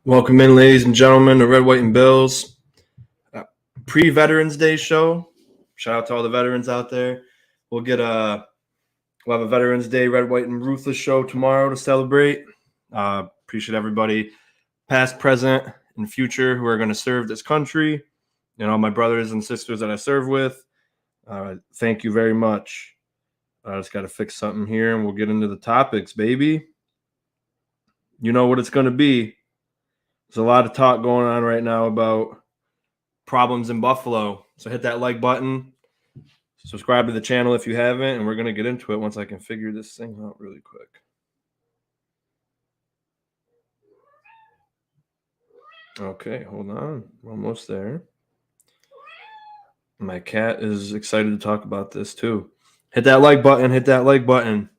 Welcome in, ladies and gentlemen, to Red, White, and Bills pre-Veterans Day show. Shout out to all the veterans out there. We'll have a Veterans Day Red, White, and Ruthless show tomorrow to celebrate. Appreciate everybody, past, present, and future, who are going to serve this country, and all my brothers and sisters that I serve with. Thank you very much. I just got to fix something here, and we'll get into the topics, baby. You know what it's going to be. There's a lot of talk going on right now about problems in Buffalo. So hit that like button. Subscribe to the channel if you haven't, and we're going to get into it once I can figure this thing out really quick. Okay, hold on. We're almost there. My cat is excited to talk about this too. Hit that like button. Hit that like button.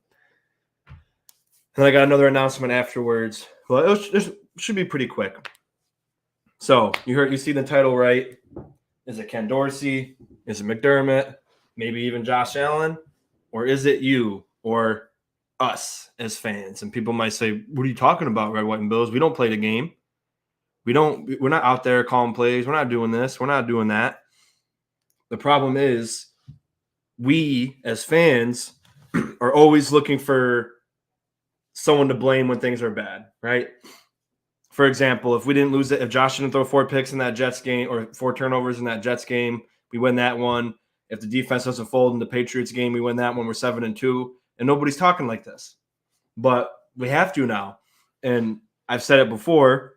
And I got another announcement afterwards. Well, it should be pretty quick. So you see the title right. Is it Ken Dorsey? Is it McDermott? Maybe even Josh Allen? Or is it you or us as fans? And people might say, what are you talking about, Red, White, and Bills? We don't play the game. We're not out there calling plays. We're not doing this. We're not doing that. The problem is we as fans are always looking for someone to blame when things are bad, right? For example, if we didn't lose it, if Josh didn't throw 4 picks in that Jets game or 4 turnovers in that Jets game, we win that one. If the defense doesn't fold in the Patriots game, we win that one. We're 7-2, and nobody's talking like this. But we have to now. And I've said it before,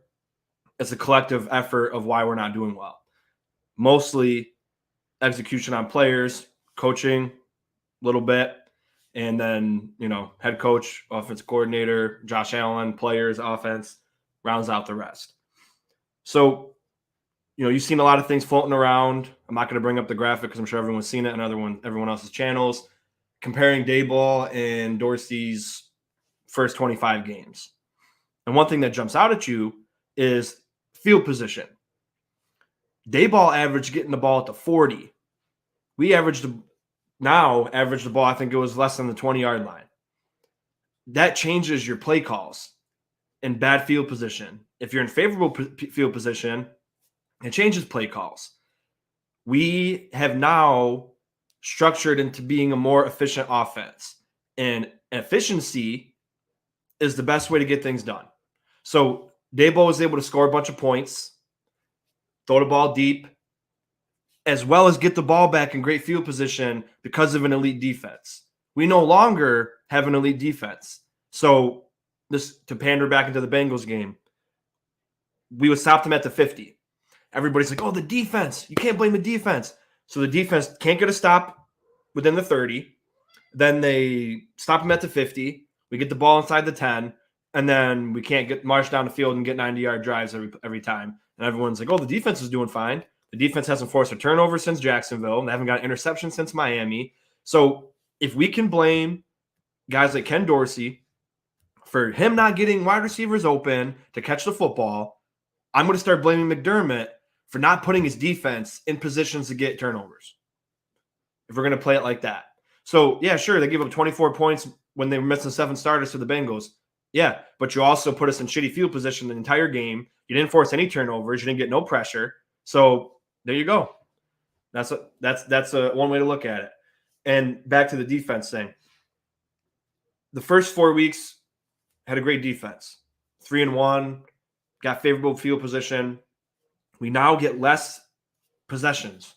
it's a collective effort of why we're not doing well. Mostly execution on players, coaching a little bit, and then, head coach, offensive coordinator, Josh Allen, players, offense, rounds out the rest. So, you've seen a lot of things floating around. I'm not going to bring up the graphic because I'm sure everyone's seen it on everyone else's channels, comparing Daboll and Dorsey's first 25 games. And one thing that jumps out at you is field position. Daboll averaged getting the ball at the 40. We averaged the ball, I think it was less than the 20-yard line. That changes your play calls in bad field position. If you're in favorable field position, it changes play calls. We have now structured into being a more efficient offense, and efficiency is the best way to get things done. So Daboll was able to score a bunch of points, throw the ball deep, as well as get the ball back in great field position because of an elite defense. We no longer have an elite defense. So this, to pander back into the Bengals game, we would stop them at the 50. Everybody's like, oh, the defense. You can't blame the defense. So the defense can't get a stop within the 30. Then they stop them at the 50. We get the ball inside the 10. And then we can't march down the field and get 90-yard drives every time. And everyone's like, oh, the defense is doing fine. The defense hasn't forced a turnover since Jacksonville, and they haven't got an interception since Miami. So if we can blame guys like Ken Dorsey for him not getting wide receivers open to catch the football, I'm going to start blaming McDermott for not putting his defense in positions to get turnovers, if we're going to play it like that. So, yeah, sure, they gave up 24 points when they were missing 7 starters to the Bengals. Yeah, but you also put us in shitty field position the entire game. You didn't force any turnovers. You didn't get no pressure. So there you go. That's one way to look at it. And back to the defense thing. The first 4 weeks had a great defense. 3-1, got favorable field position. We now get less possessions.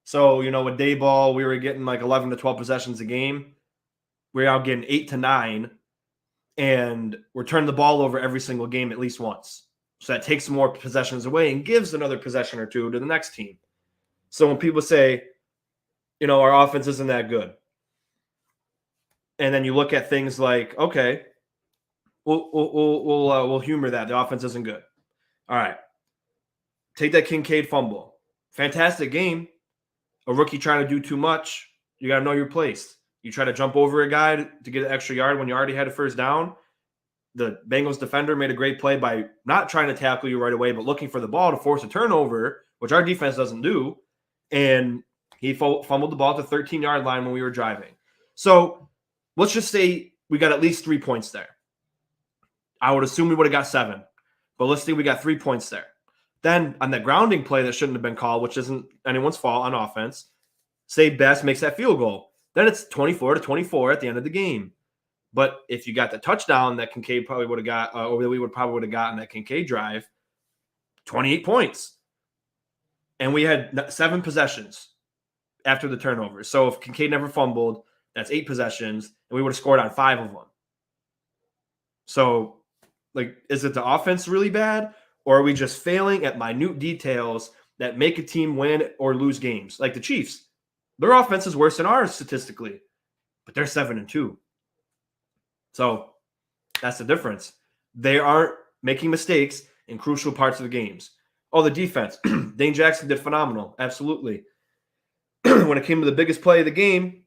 So, with Daboll, we were getting like 11 to 12 possessions a game. We're now getting 8 to 9. And we're turning the ball over every single game at least once. So that takes more possessions away and gives another possession or two to the next team. So when people say, our offense isn't that good, and then you look at things like, okay, we'll humor that. The offense isn't good. All right. Take that Kincaid fumble. Fantastic game. A rookie trying to do too much. You got to know your place. You try to jump over a guy to get an extra yard when you already had a first down. The Bengals defender made a great play by not trying to tackle you right away, but looking for the ball to force a turnover which our defense doesn't do. And he fumbled the ball at the 13-yard line when we were driving. So let's just say we got at least 3 points there. I would assume we would have got 7, but let's say we got 3 points there. Then on that grounding play that shouldn't have been called, which isn't anyone's fault on offense, say Best makes that field goal. Then it's 24-24 at the end of the game. But if you got the touchdown that Kincaid probably would have got, or that we would probably would have gotten that Kincaid drive, 28 points. And we had 7 possessions after the turnover. So if Kincaid never fumbled, that's 8 possessions, and we would have scored on 5 of them. So, like, is it the offense really bad, or are we just failing at minute details that make a team win or lose games? Like the Chiefs, their offense is worse than ours statistically, but they're 7-2. So that's the difference. They aren't making mistakes in crucial parts of the games. Oh, the defense. Dane Jackson did phenomenal. Absolutely. When it came to the biggest play of the game,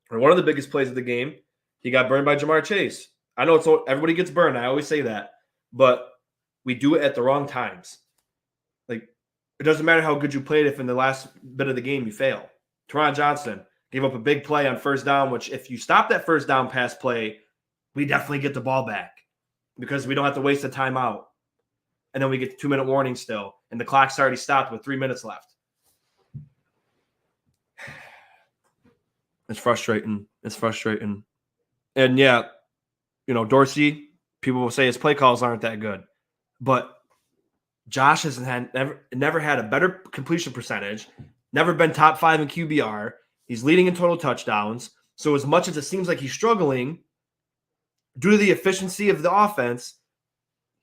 or one of the biggest plays of the game, he got burned by Jamar Chase. I know everybody gets burned. I always say that. But we do it at the wrong times. Like, it doesn't matter how good you played if in the last bit of the game you fail. Teron Johnson gave up a big play on first down, which if you stop that first down pass play, we definitely get the ball back because we don't have to waste a timeout. And then we get the 2-minute warning still, and the clock's already stopped with 3 minutes left. It's frustrating. It's frustrating. And yeah, Dorsey, people will say his play calls aren't that good. But Josh has never had a better completion percentage, never been top 5 in QBR. He's leading in total touchdowns. So as much as it seems like he's struggling, due to the efficiency of the offense,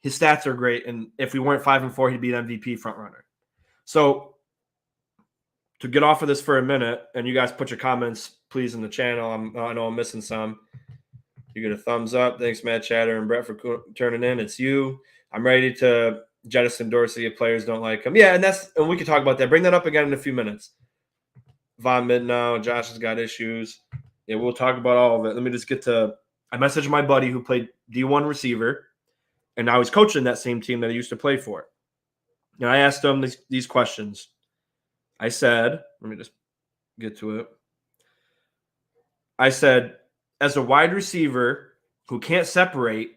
his stats are great. And if we weren't 5-4, he'd be an MVP frontrunner. So to get off of this for a minute, and you guys put your comments, please, in the channel. I know I'm missing some. You get a thumbs up. Thanks, Matt Chatter and Brett, for turning in. It's you. I'm ready to jettison Dorsey if players don't like him. Yeah, and we can talk about that. Bring that up again in a few minutes. Von Midnow, Josh has got issues. Yeah, we'll talk about all of it. Let me just get to – I messaged my buddy who played D1 receiver, and now he's coaching that same team that he used to play for. And I asked him these questions. I said – let me just get to it. I said, as a wide receiver who can't separate,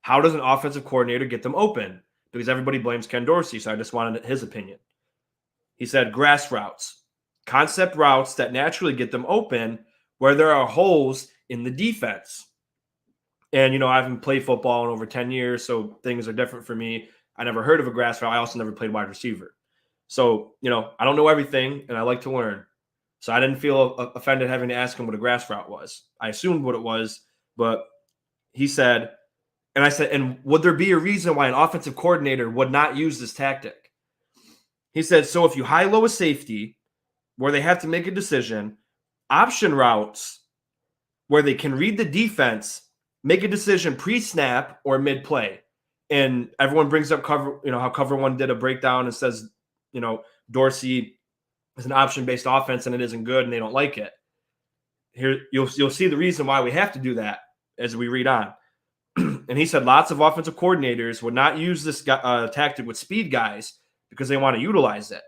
how does an offensive coordinator get them open? Because everybody blames Ken Dorsey, so I just wanted his opinion. He said grass routes, concept routes that naturally get them open where there are holes in the defense. And, I haven't played football in over 10 years, so things are different for me. I never heard of a grass route. I also never played wide receiver. So, I don't know everything, and I like to learn. So I didn't feel offended having to ask him what a grass route was. I assumed what it was, but he said, and I said, and would there be a reason why an offensive coordinator would not use this tactic? He said, so if you high-low a safety where they have to make a decision, option routes where they can read the defense, make a decision pre-snap or mid-play. And everyone brings up how Cover One did a breakdown and says, Dorsey is an option-based offense and it isn't good and they don't like it. Here, you'll see the reason why we have to do that as we read on. And he said lots of offensive coordinators would not use this tactic with speed guys because they want to utilize it.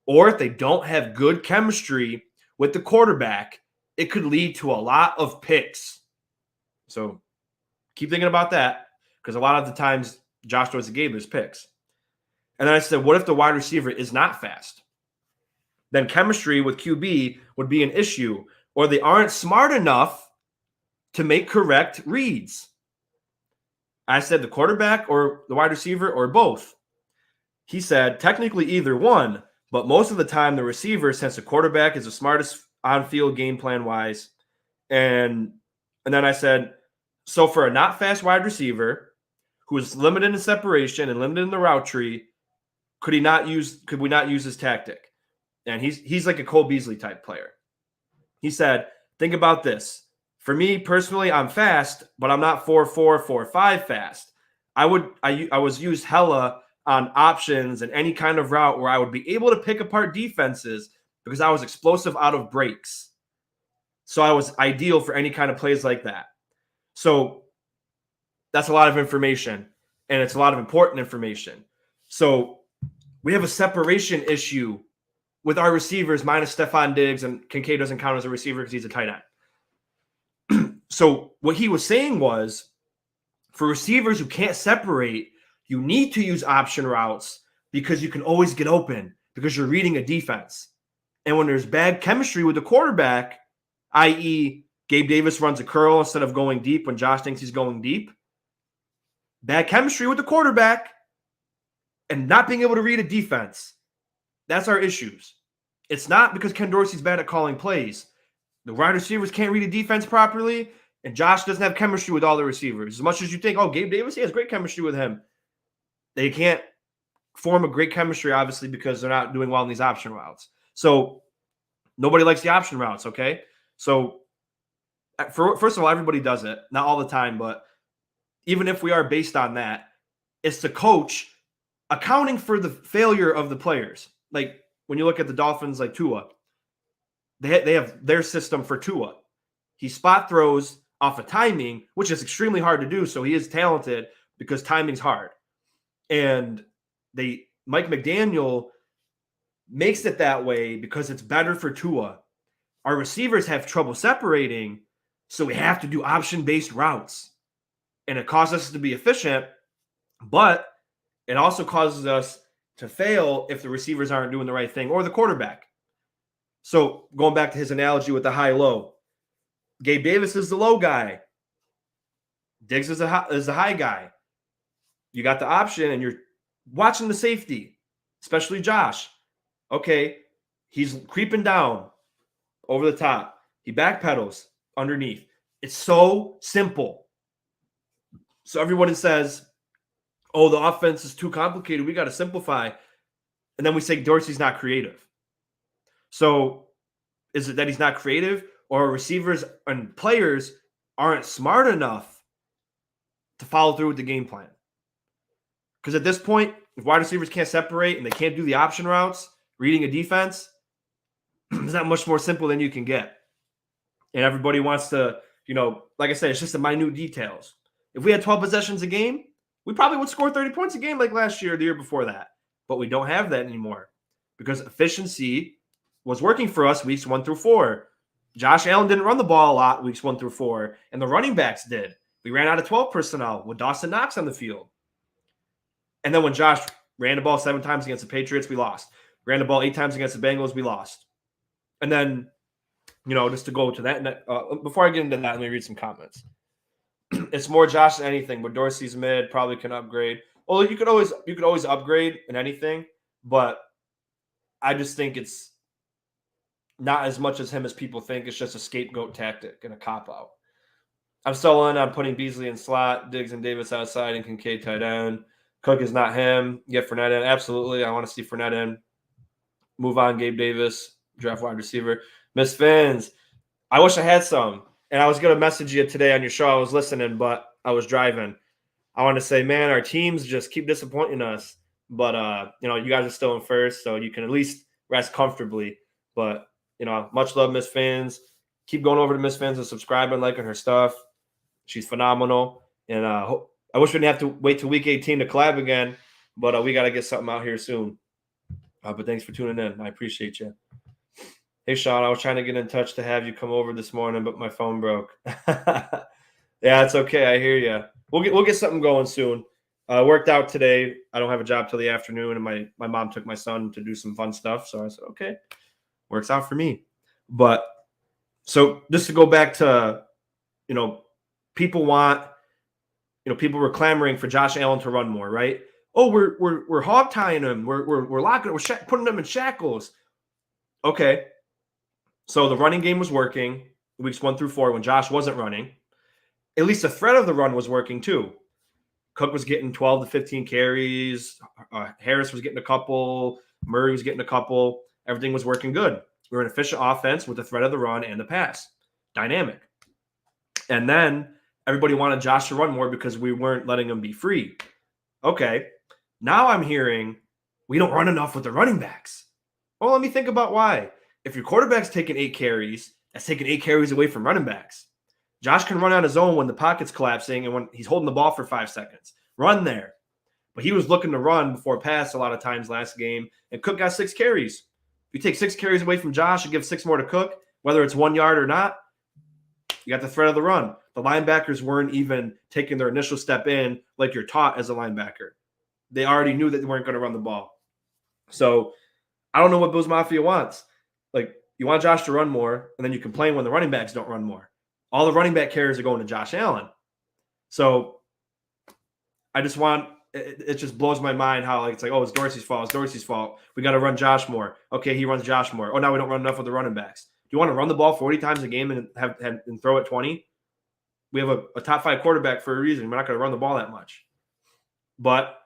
Or if they don't have good chemistry with the quarterback, it could lead to a lot of picks. So keep thinking about that because a lot of the times Josh Dorsey gave his picks. And then I said, what if the wide receiver is not fast? Then chemistry with QB would be an issue, or they aren't smart enough to make correct reads. I said the quarterback or the wide receiver or both. He said technically either one, but most of the time the receiver, since the quarterback is the smartest on-field game plan-wise. And then I said, so for a not fast wide receiver who is limited in separation and limited in the route tree, could we not use this tactic? And he's like a Cole Beasley type player. He said, think about this. For me personally, I'm fast, but I'm not 4.4, 4.5 fast. I was used hella on options and any kind of route where I would be able to pick apart defenses because I was explosive out of breaks. So I was ideal for any kind of plays like that. So that's a lot of information, and it's a lot of important information. So we have a separation issue with our receivers minus Stephon Diggs, and Kincaid doesn't count as a receiver because he's a tight end. So what he was saying was, for receivers who can't separate, you need to use option routes because you can always get open because you're reading a defense. And when there's bad chemistry with the quarterback, i.e., Gabe Davis runs a curl instead of going deep when Josh thinks he's going deep, bad chemistry with the quarterback, and not being able to read a defense, that's our issues. It's not because Ken Dorsey's bad at calling plays. The wide receivers can't read a defense properly, and Josh doesn't have chemistry with all the receivers. As much as you think, oh, Gabe Davis, he has great chemistry with him. They can't form a great chemistry, obviously, because they're not doing well in these option routes. So nobody likes the option routes, okay? So first of all, everybody does it. Not all the time, but even if we are based on that, it's the coach accounting for the failure of the players. Like when you look at the Dolphins, like Tua, they have their system for Tua. He spot throws off of timing, which is extremely hard to do. So he is talented because timing's hard. And Mike McDaniel makes it that way because it's better for Tua. Our receivers have trouble separating, so we have to do option-based routes. And it causes us to be efficient, but it also causes us to fail if the receivers aren't doing the right thing or the quarterback. So going back to his analogy with the high-low, Gabe Davis is the low guy. Diggs is the high guy. You got the option, and you're watching the safety, especially Josh. Okay, he's creeping down over the top. He backpedals underneath. It's so simple. So everyone says, oh, the offense is too complicated. We got to simplify. And then we say Dorsey's not creative. So is it that he's not creative, or receivers and players aren't smart enough to follow through with the game plan? Because at this point, if wide receivers can't separate and they can't do the option routes, reading a defense, it's not much more simple than you can get. And everybody wants to, like I said, it's just the minute details. If we had 12 possessions a game, we probably would score 30 points a game like last year or the year before that. But we don't have that anymore because efficiency was working for us weeks 1 through 4. Josh Allen didn't run the ball a lot weeks 1 through 4, and the running backs did. We ran out of 12 personnel with Dawson Knox on the field. And then when Josh ran the ball 7 times against the Patriots, we lost. Ran the ball 8 times against the Bengals, we lost. And then, just to go to that, before I get into that, let me read some comments. It's more Josh than anything, but Dorsey's mid, probably can upgrade. Well, you could always upgrade in anything, but I just think it's not as much as him as people think. It's just a scapegoat tactic and a cop-out. I'm still in on putting Beasley in slot, Diggs and Davis outside, and Kincaid tight end. Cook is not him. Get Fournette in. Absolutely. I want to see Fournette in. Move on, Gabe Davis, draft wide receiver. Miss Fins, I wish I had some. And I was going to message you today on your show. I was listening, but I was driving. I want to say, man, our teams just keep disappointing us. But, you guys are still in first, so you can at least rest comfortably. But, much love, Miss Fins. Keep going over to Miss Fins and subscribing, liking her stuff. She's phenomenal. And I wish we didn't have to wait till week 18 to collab again, but we got to get something out here soon. But thanks for tuning in. I appreciate you. Hey, Sean, I was trying to get in touch to have you come over this morning, but my phone broke. Yeah, it's okay. I hear you. We'll get something going soon. Worked out today. I don't have a job till the afternoon, and my mom took my son to do some fun stuff. So I said, okay, works out for me. But so just to go back to, people were clamoring for Josh Allen to run more, right? Oh, we're hog tying him. We're locking. We're putting him in shackles. Okay. So the running game was working weeks 1 through 4 when Josh wasn't running. At least the threat of the run was working too. Cook was getting 12 to 15 carries. Harris was getting a couple. Murray was getting a couple. Everything was working good. We were an efficient offense with the threat of the run and the pass. Dynamic. And then everybody wanted Josh to run more because we weren't letting him be free. Okay. Now I'm hearing we don't run enough with the running backs. Well, let me think about why. If your quarterback's taking 8 carries, that's taking 8 carries away from running backs. Josh can run on his own when the pocket's collapsing and when he's holding the ball for 5 seconds. Run there. But he was looking to run before pass a lot of times last game, and Cook got 6 carries. If you take 6 carries away from Josh and give 6 more to Cook, whether it's 1 yard or not, you got the threat of the run. The linebackers weren't even taking their initial step in like you're taught as a linebacker. They already knew that they weren't going to run the ball. So I don't know what Bills Mafia wants. Like, you want Josh to run more, and then you complain when the running backs don't run more. All the running back carries are going to Josh Allen. So I just want – it just blows my mind how it's like, oh, it's Dorsey's fault. It's Dorsey's fault. We got to run Josh more. Okay, he runs Josh more. Oh, now we don't run enough with the running backs. Do you want to run the ball 40 times a game and throw it 20? We have a top 5 quarterback for a reason. We're not going to run the ball that much. But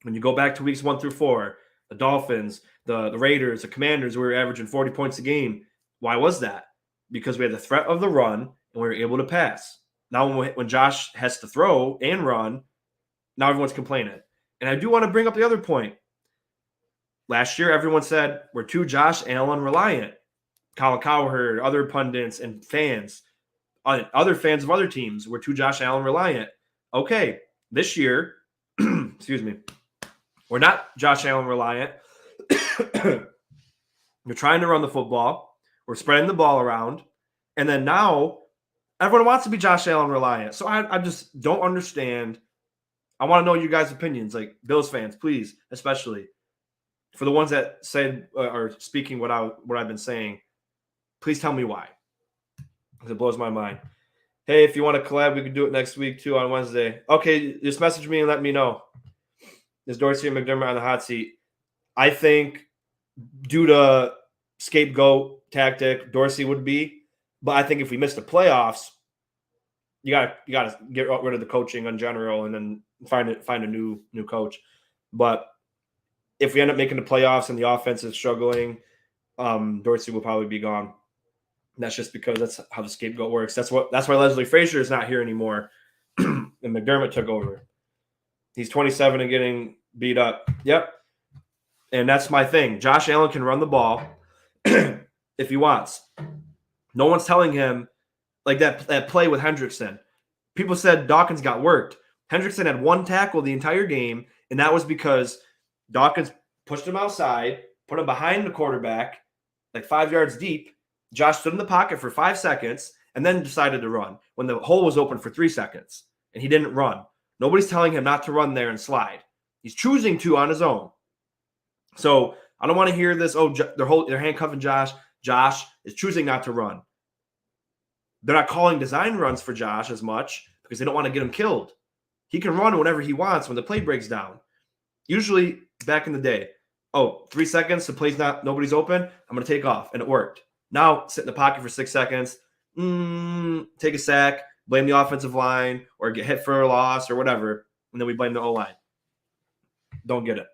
when you go back to weeks 1 through 4, the Dolphins, the Raiders, the Commanders, we were averaging 40 points a game. Why was that? Because we had the threat of the run, and we were able to pass. Now when Josh has to throw and run, now everyone's complaining. And I do want to bring up the other point. Last year, everyone said we're too Josh Allen reliant. Colin Cowherd, other pundits and fans, other fans of other teams were too Josh Allen reliant. Okay, this year, excuse me, we're not Josh Allen reliant. We're trying to run the football. We're spreading the ball around. And then now everyone wants to be Josh Allen reliant. So I just don't understand. I want to know you guys' opinions, like Bills fans, please, especially for the ones that said are speaking what I've been saying. Please tell me why. Because it blows my mind. Hey, if you want to collab, we can do it next week too on Wednesday. Okay, just message me and let me know. Is Dorsey and McDermott on the hot seat? I think due to scapegoat tactic, Dorsey would be. But I think if we miss the playoffs, you gotta get rid of the coaching in general and then find a new coach. But if we end up making the playoffs and the offense is struggling, Dorsey will probably be gone. And that's just because that's how the scapegoat works. That's why Leslie Frazier is not here anymore, and McDermott took over. He's 27 and getting beat up. Yep. And that's my thing. Josh Allen can run the ball if he wants. No one's telling him like that play with Hendrickson. People said Dawkins got worked. Hendrickson had 1 tackle the entire game, and that was because Dawkins pushed him outside, put him behind the quarterback, like 5 yards deep. Josh stood in the pocket for 5 seconds and then decided to run when the hole was open for 3 seconds, and he didn't run. Nobody's telling him not to run there and slide. He's choosing to on his own. So I don't want to hear this, oh, they're handcuffing Josh. Josh is choosing not to run. They're not calling design runs for Josh as much because they don't want to get him killed. He can run whenever he wants when the play breaks down. Usually back in the day, 3 seconds, the play's nobody's open, I'm going to take off, and it worked. Now sit in the pocket for 6 seconds, take a sack, blame the offensive line, or get hit for a loss or whatever, and then we blame the O-line. Don't get it.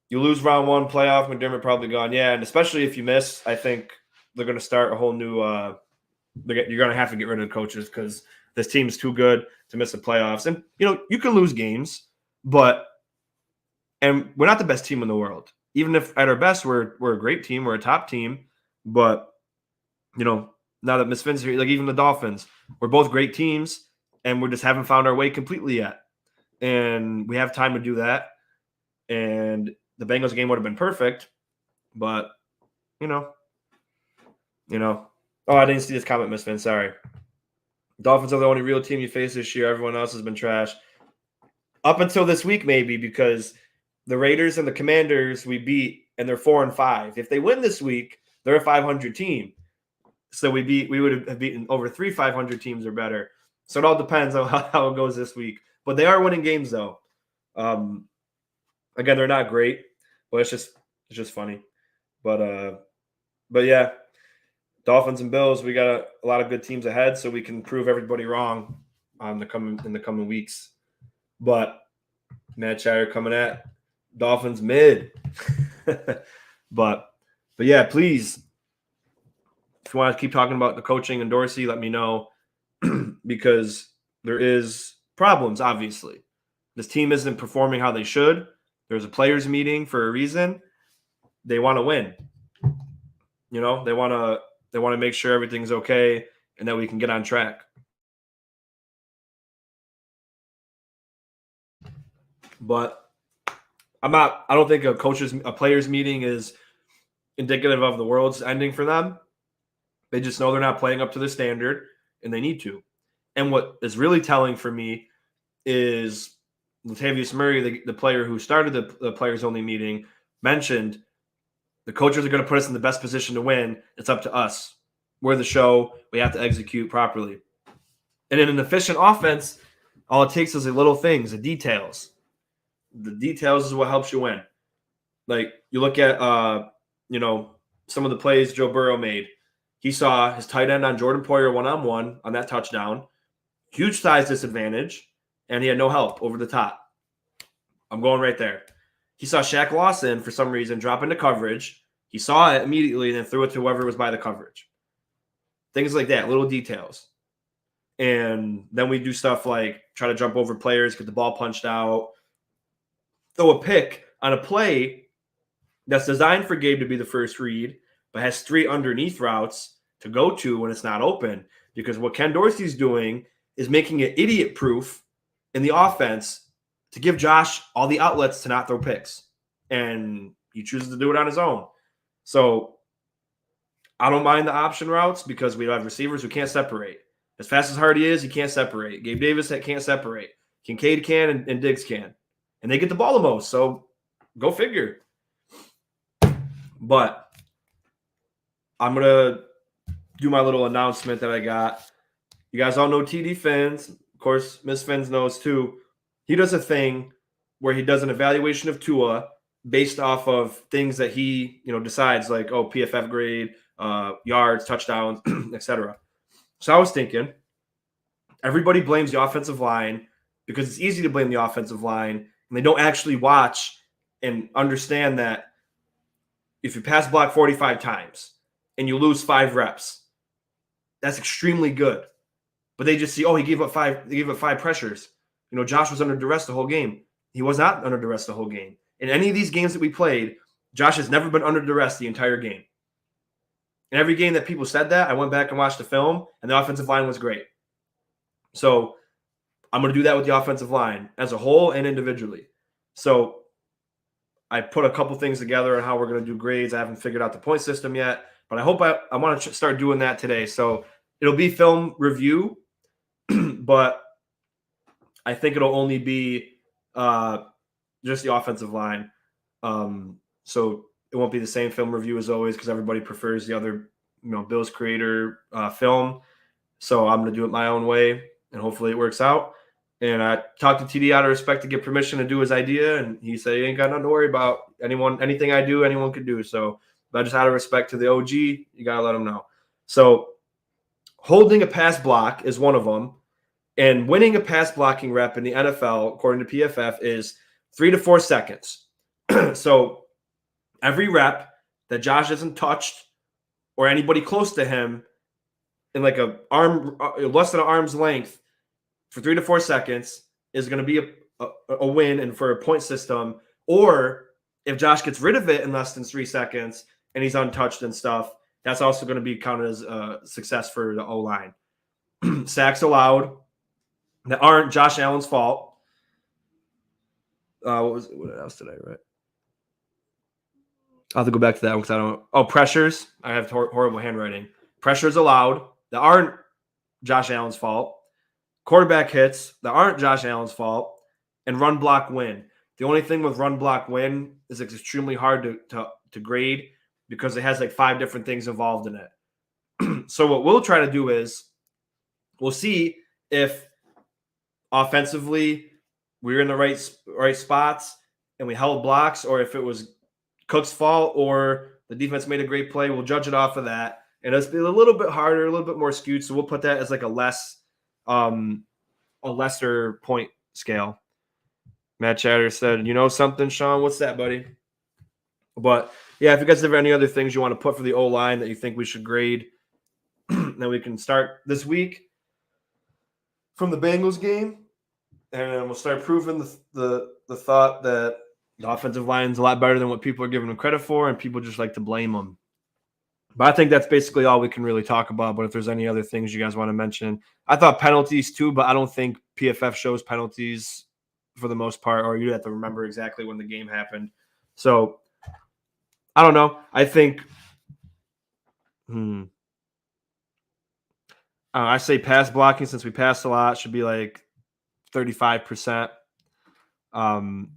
You lose round 1, playoff, McDermott probably gone. Yeah, and especially if you miss, I think they're going to start a whole new you're going to have to get rid of the coaches because this team is too good to miss the playoffs. And, you can lose games, and we're not the best team in the world. Even if at our best, we're a great team, we're a top team. But, now that Miss Finn's here, like even the Dolphins, we're both great teams, and we just haven't found our way completely yet. And we have time to do that. And the Bengals game would have been perfect, but, Oh, I didn't see this comment, Miss Finn. Sorry. Dolphins are the only real team you face this year. Everyone else has been trash. Up until this week, maybe, because the Raiders and the Commanders we beat, and they're 4-5. If they win this week, they're a 500 team. So we would have beaten over 3 500 teams or better. So it all depends on how it goes this week. But they are winning games, though. Again, they're not great, but it's just funny. But yeah. Dolphins and Bills, we got a lot of good teams ahead, so we can prove everybody wrong in the coming weeks. But Matt Chatter coming at Dolphins mid. but yeah, please, if you want to keep talking about the coaching and Dorsey, let me know because there is problems, obviously. This team isn't performing how they should. There's a players meeting for a reason. They want to win. They want to make sure everything's okay and that we can get on track. But I don't think a players meeting is indicative of the world's ending for them. They just know they're not playing up to the standard, and they need to. And what is really telling for me is Latavius Murray, the player who started the players-only meeting, mentioned the coaches are going to put us in the best position to win. It's up to us. We're the show. We have to execute properly. And in an efficient offense, all it takes is the little things, the details. The details is what helps you win. Like you look at, some of the plays Joe Burrow made. He saw his tight end on Jordan Poyer one-on-one on that touchdown. Huge size disadvantage, and he had no help over the top. I'm going right there. He saw Shaq Lawson, for some reason, drop into coverage. He saw it immediately and then threw it to whoever was by the coverage. Things like that, little details. And then we do stuff like try to jump over players, get the ball punched out, throw a pick on a play that's designed for Gabe to be the first read, but has 3 underneath routes to go to when it's not open. Because what Ken Dorsey's doing is making it idiot-proof in the offense to give Josh all the outlets to not throw picks. And he chooses to do it on his own. So I don't mind the option routes because we have receivers who can't separate. As fast as Hardy is, he can't separate. Gabe Davis can't separate. Kincaid can and Diggs can. And they get the ball the most. So go figure. But I'm going to do my little announcement that I got. You guys all know TD Fins. Of course, Miss Fins knows too. He does a thing where he does an evaluation of Tua based off of things that he, decides, like, PFF grade, yards, touchdowns, etc. So I was thinking, everybody blames the offensive line because it's easy to blame the offensive line, and they don't actually watch and understand that if you pass block 45 times and you lose 5 reps, that's extremely good. But they just see, he gave up 5. They gave up 5 pressures. Josh was under duress the whole game. He was not under duress the whole game. In any of these games that we played, Josh has never been under duress the entire game. In every game that people said that, I went back and watched the film, and the offensive line was great. So I'm going to do that with the offensive line as a whole and individually. So I put a couple things together on how we're going to do grades. I haven't figured out the point system yet, but I hope I want to start doing that today. So it'll be film review, but I think it'll only be just the offensive line. So it won't be the same film review as always because everybody prefers the other, Bills creator film. So I'm going to do it my own way, and hopefully it works out. And I talked to TD out of respect to get permission to do his idea, and he said he ain't got nothing to worry about. Anything I do, anyone could do. So, but just out of respect to the OG, you got to let him know. So holding a pass block is one of them. And winning a pass blocking rep in the NFL, according to PFF, is 3 to 4 seconds. So every rep that Josh isn't touched or anybody close to him in like less than an arm's length for 3 to 4 seconds is going to be a win and for a point system. Or if Josh gets rid of it in less than 3 seconds and he's untouched and stuff, that's also going to be counted as a success for the O-line. Sacks allowed that aren't Josh Allen's fault. What else did I write? I'll have to go back to that one because I don't. Oh, pressures. I have horrible handwriting. Pressures allowed that aren't Josh Allen's fault. Quarterback hits that aren't Josh Allen's fault. And run block win. The only thing with run block win is it's extremely hard to grade because it has like 5 different things involved in it. So what we'll try to do is we'll see if offensively we were in the right spots and we held blocks, or if it was Cook's fault or the defense made a great play. We'll judge it off of that. And it's a little bit harder, a little bit more skewed. So we'll put that as like a lesser point scale. Matt Chatter said, something, Sean? What's that, buddy? But yeah, if you guys have any other things you want to put for the O-line that you think we should grade, then we can start this week from the Bengals game. And we'll start proving the thought that the offensive line is a lot better than what people are giving them credit for, and people just like to blame them. But I think that's basically all we can really talk about. But if there's any other things you guys want to mention, I thought penalties too, but I don't think PFF shows penalties for the most part, or you'd have to remember exactly when the game happened. So I don't know. I think I say pass blocking, since we passed a lot, should be like 35%. Run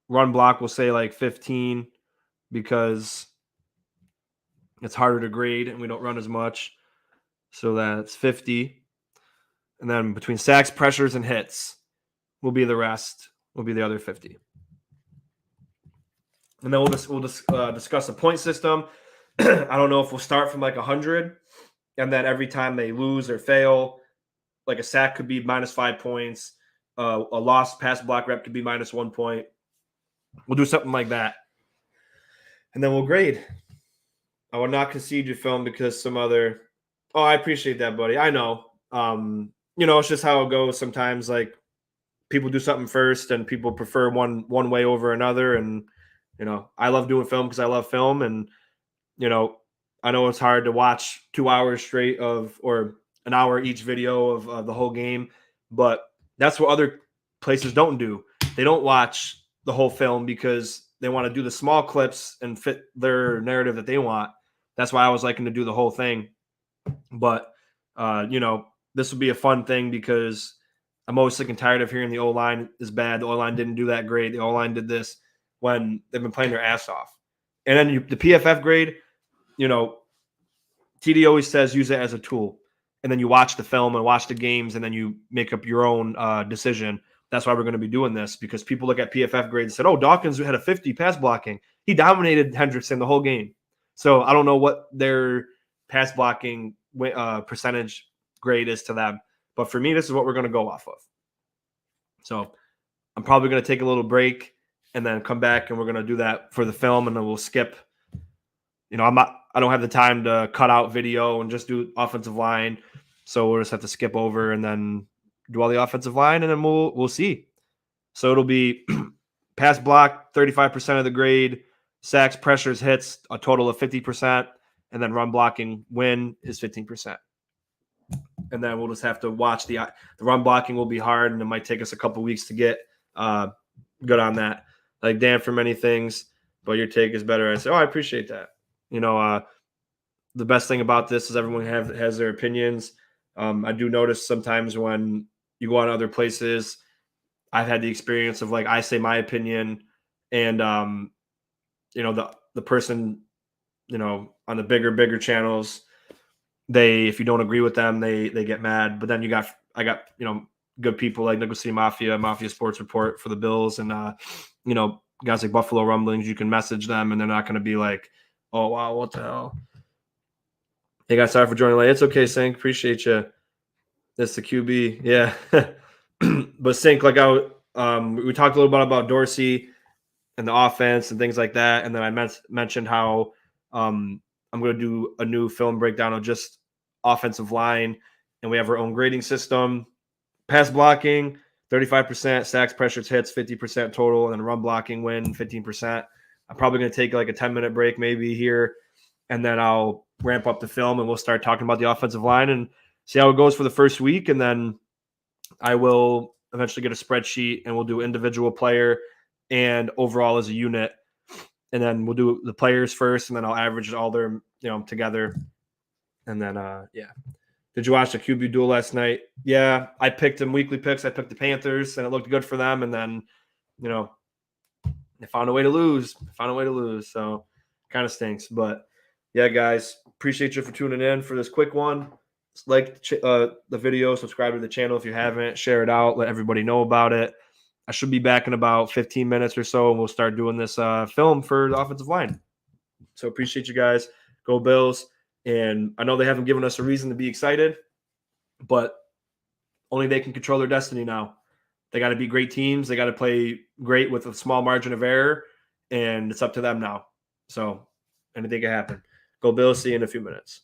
block, we'll say like 15, because it's harder to grade and we don't run as much. So that's 50. And then between sacks, pressures, and hits will be the rest, will be the other 50. And then we'll discuss a point system. I don't know if we'll start from like 100, and then every time they lose or fail, like a sack could be -5 points. A lost pass block rep could be -1 point. We'll do something like that. And then we'll grade. I will not concede your film because some other. Oh, I appreciate that, buddy. I know. It's just how it goes sometimes. Like, people do something first and people prefer one way over another. And, I love doing film because I love film. And, I know it's hard to watch 2 hours straight or an hour each video of the whole game, but that's what other places don't do. They don't watch the whole film because they want to do the small clips and fit their narrative that they want. That's why I was liking to do the whole thing. But, this will be a fun thing because I'm always sick and tired of hearing the O-line is bad. The O-line didn't do that great. The O-line did this, when they've been playing their ass off. And then the PFF grade, TD always says use it as a tool. And then you watch the film and watch the games, and then you make up your own decision. That's why we're going to be doing this, because people look at PFF grades and said, oh, Dawkins had a 50 pass blocking. He dominated Hendrickson the whole game. So I don't know what their pass blocking percentage grade is to them. But for me, this is what we're going to go off of. So I'm probably going to take a little break and then come back, and we're going to do that for the film, and then we'll skip. I don't have the time to cut out video and just do offensive line. So we'll just have to skip over and then do all the offensive line, and then we'll see. So it'll be pass block, 35% of the grade, sacks, pressures, hits, a total of 50%, and then run blocking win is 15%. And then we'll just have to watch the run blocking will be hard, and it might take us a couple weeks to get good on that. Like Dan for many things, but your take is better. I say, I appreciate that. The best thing about this is everyone has their opinions. I do notice sometimes when you go on other places, I've had the experience of, like, I say my opinion, and the person, on the bigger channels, if you don't agree with them, they get mad. But then I got good people like Nickel City Mafia Sports Report for the Bills, and guys like Buffalo Rumblings. You can message them, and they're not going to be like, oh wow, what the hell. Hey guys, sorry for joining late. It's okay, Sink. Appreciate you. That's the QB, yeah. But Sink, like we talked a little bit about Dorsey and the offense and things like that, and then I mentioned how I'm going to do a new film breakdown of just offensive line, and we have our own grading system. Pass blocking, 35%, sacks, pressures, hits, 50% total, and then run blocking win, 15%. I'm probably going to take like a 10-minute break maybe here, and then I'll ramp up the film, and we'll start talking about the offensive line and see how it goes for the first week. And then I will eventually get a spreadsheet, and we'll do individual player and overall as a unit. And then we'll do the players first, and then I'll average all their, together. And then, Did you watch the QB duel last night? Yeah, I picked them weekly picks. I picked the Panthers, and it looked good for them. And then, they found a way to lose. So kind of stinks. But, yeah, guys, appreciate you for tuning in for this quick one. Like the video, subscribe to the channel if you haven't, share it out, let everybody know about it. I should be back in about 15 minutes or so, and we'll start doing this film for the offensive line. So appreciate you guys. Go Bills. And I know they haven't given us a reason to be excited, but only they can control their destiny now. They got to be great teams. They got to play great with a small margin of error, and it's up to them now. So anything can happen. Go Bills. See you in a few minutes.